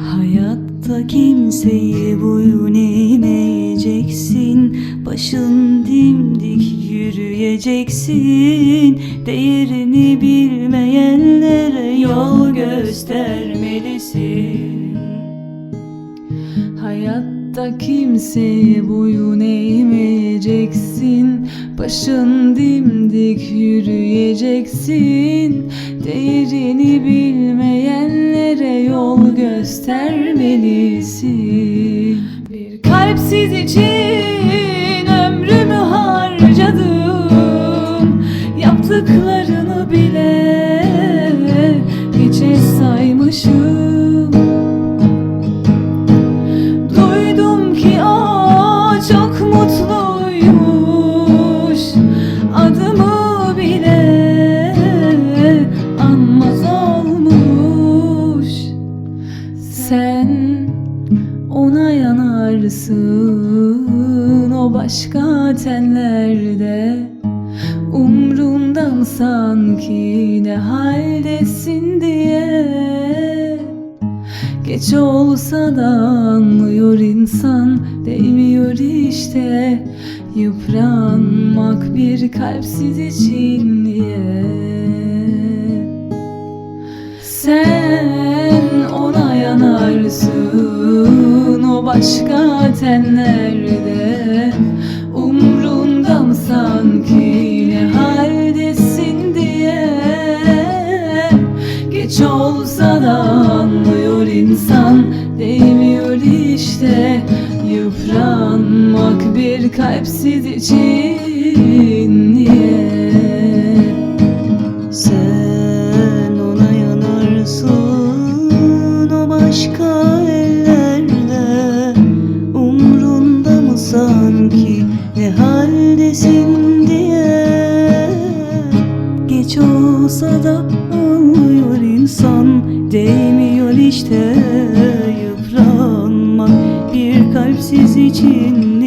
Hayatta kimseye boyun eğmeyeceksin, başın dimdik yürüyeceksin. Değerini bilmeyenlere yol göstermelisin. Hayatta kimseye boyun eğmeyeceksin, başın dimdik yürüyeceksin. Değerini bilmeyenlere yol göstermelisin. Bir kalpsiz için ömrümü harcadım, yaptıklarını bile hiçe saymışım. Duydum ki o çok mutluymuş, adımı bile anmaz olmuş. Sen ona yanarsın o başka tenlerde, umrunda mı sanki ne haldesin diye. Geç olsa da anlıyor insan, değmiyor işte yıpranmak bir kalpsiz için diye. Sen ona yanarsın o başka tenlerde, umrunda mı sanki ne haldesin diye. Geç olsa da anlıyor insan, değmiyor işte yıpranmak bir kalpsiz için diye. Sen ona yanarsın o başka ellerde, umrunda mı sanki ne haldesin diye. Geç olsa da anlıyor insan, değmiyor işte yıpranmak bir kalpsiz için